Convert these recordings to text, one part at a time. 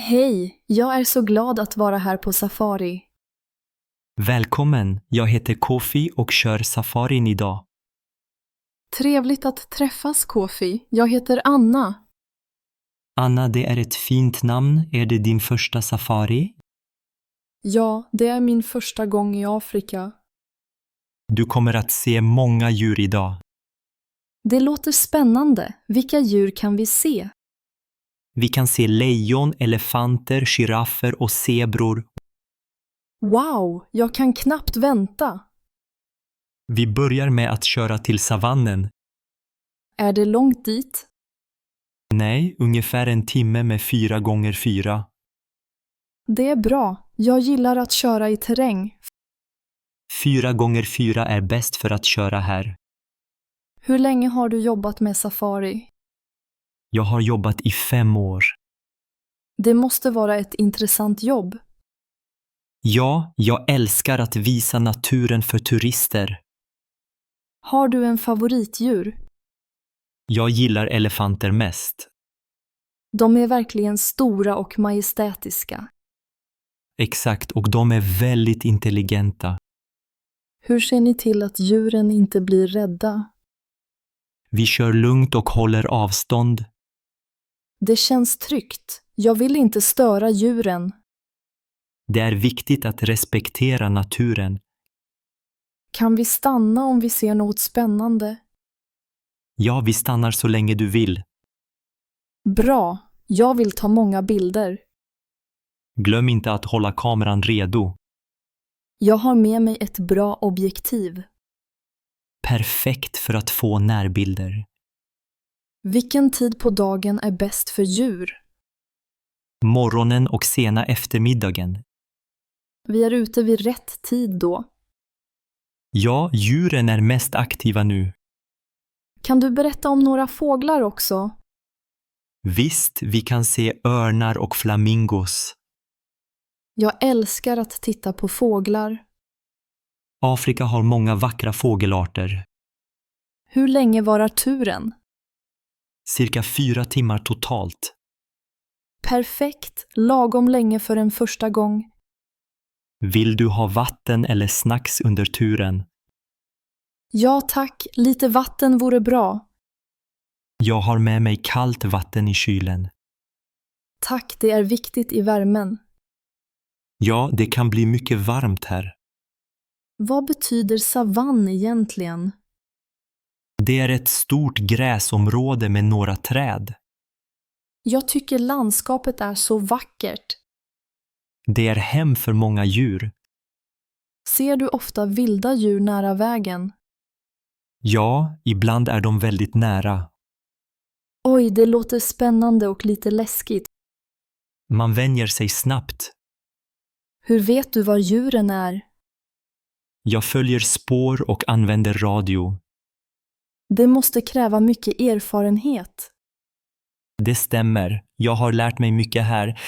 Hej, jag är så glad att vara här på safari. Välkommen, jag heter Kofi och kör safarin idag. Trevligt att träffas, Kofi. Jag heter Anna. Anna, det är ett fint namn. Är det din första safari? Ja, det är min första gång i Afrika. Du kommer att se många djur idag. Det låter spännande. Vilka djur kan vi se? Vi kan se lejon, elefanter, giraffer och zebror. Wow, jag kan knappt vänta. Vi börjar med att köra till savannen. Är det långt dit? Nej, ungefär en timme med 4x4. Det är bra. Jag gillar att köra i terräng. 4x4 är bäst för att köra här. Hur länge har du jobbat med safari? Jag har jobbat i 5 år. Det måste vara ett intressant jobb. Ja, jag älskar att visa naturen för turister. Har du en favoritdjur? Jag gillar elefanter mest. De är verkligen stora och majestätiska. Exakt, och de är väldigt intelligenta. Hur ser ni till att djuren inte blir rädda? Vi kör lugnt och håller avstånd. Det känns tryggt. Jag vill inte störa djuren. Det är viktigt att respektera naturen. Kan vi stanna om vi ser något spännande? Ja, vi stannar så länge du vill. Bra. Jag vill ta många bilder. Glöm inte att hålla kameran redo. Jag har med mig ett bra objektiv. Perfekt för att få närbilder. Vilken tid på dagen är bäst för djur? Morgonen och sena eftermiddagen. Vi är ute vid rätt tid då. Ja, djuren är mest aktiva nu. Kan du berätta om några fåglar också? Visst, vi kan se örnar och flamingos. Jag älskar att titta på fåglar. Afrika har många vackra fågelarter. Hur länge varar turen? Cirka 4 timmar totalt. Perfekt, lagom länge för en första gång. Vill du ha vatten eller snacks under turen? Ja tack, lite vatten vore bra. Jag har med mig kallt vatten i kylen. Tack, det är viktigt i värmen. Ja, det kan bli mycket varmt här. Vad betyder savann egentligen? Det är ett stort gräsområde med några träd. Jag tycker landskapet är så vackert. Det är hem för många djur. Ser du ofta vilda djur nära vägen? Ja, ibland är de väldigt nära. Oj, det låter spännande och lite läskigt. Man vänjer sig snabbt. Hur vet du var djuren är? Jag följer spår och använder radio. Det måste kräva mycket erfarenhet. Det stämmer. Jag har lärt mig mycket här.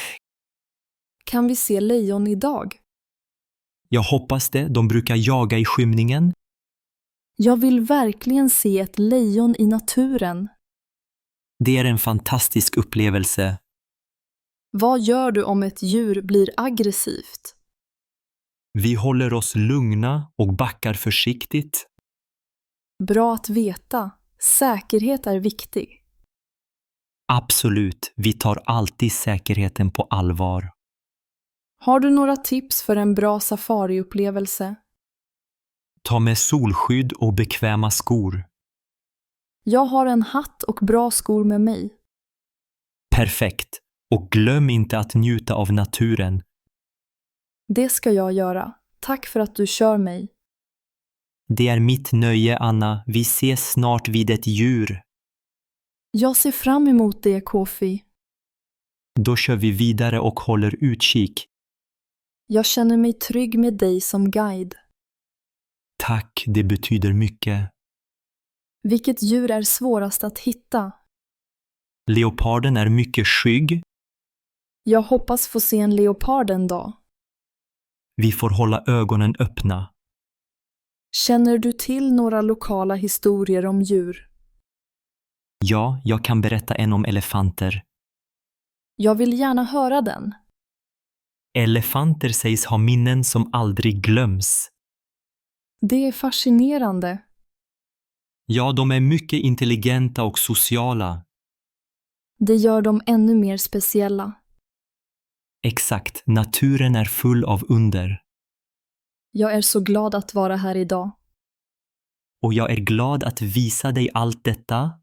Kan vi se lejon idag? Jag hoppas det. De brukar jaga i skymningen. Jag vill verkligen se ett lejon i naturen. Det är en fantastisk upplevelse. Vad gör du om ett djur blir aggressivt? Vi håller oss lugna och backar försiktigt. Bra att veta. Säkerhet är viktig. Absolut, vi tar alltid säkerheten på allvar. Har du några tips för en bra safariupplevelse? Ta med solskydd och bekväma skor. Jag har en hatt och bra skor med mig. Perfekt. Och glöm inte att njuta av naturen. Det ska jag göra. Tack för att du kör mig. Det är mitt nöje, Anna. Vi ses snart vid ett djur. Jag ser fram emot det, Kofi. Då kör vi vidare och håller utkik. Jag känner mig trygg med dig som guide. Tack, det betyder mycket. Vilket djur är svårast att hitta? Leoparden är mycket skygg. Jag hoppas få se en leopard en dag. Vi får hålla ögonen öppna. Känner du till några lokala historier om djur? Ja, jag kan berätta en om elefanter. Jag vill gärna höra den. Elefanter sägs ha minnen som aldrig glöms. Det är fascinerande. Ja, de är mycket intelligenta och sociala. Det gör dem ännu mer speciella. Exakt, naturen är full av under. Jag är så glad att vara här idag. Och jag är glad att visa dig allt detta.